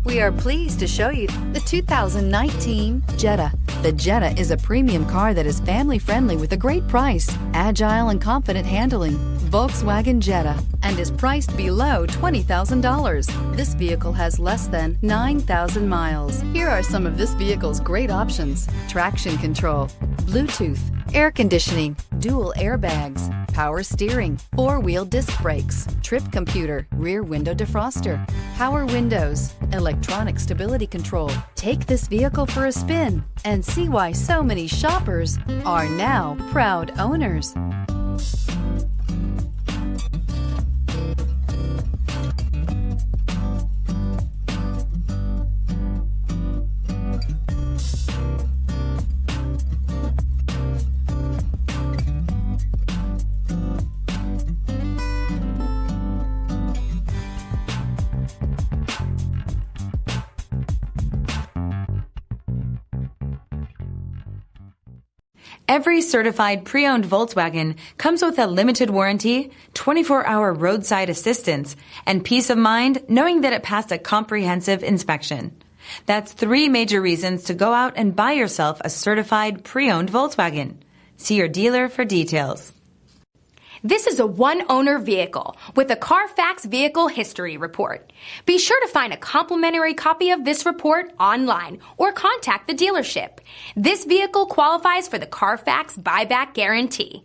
We are pleased to show you the 2019 Jetta. The Jetta is a premium car that is family-friendly with a great price, agile and confident handling. Volkswagen Jetta, and is priced below $20,000. This vehicle has less than 9,000 miles. Here are some of this vehicle's great options: traction control, Bluetooth, air conditioning, dual airbags, power steering, four-wheel disc brakes, trip computer, rear window defroster, power windows, electronic stability control. Take this vehicle for a spin and see why so many shoppers are now proud owners. Every certified pre-owned Volkswagen comes with a limited warranty, 24-hour roadside assistance, and peace of mind knowing that it passed a comprehensive inspection. That's 3 major reasons to go out and buy yourself a certified pre-owned Volkswagen. See your dealer for details. This is a one-owner vehicle with a Carfax Vehicle History Report. Be sure to find a complimentary copy of this report online or contact the dealership. This vehicle qualifies for the Carfax Buyback Guarantee.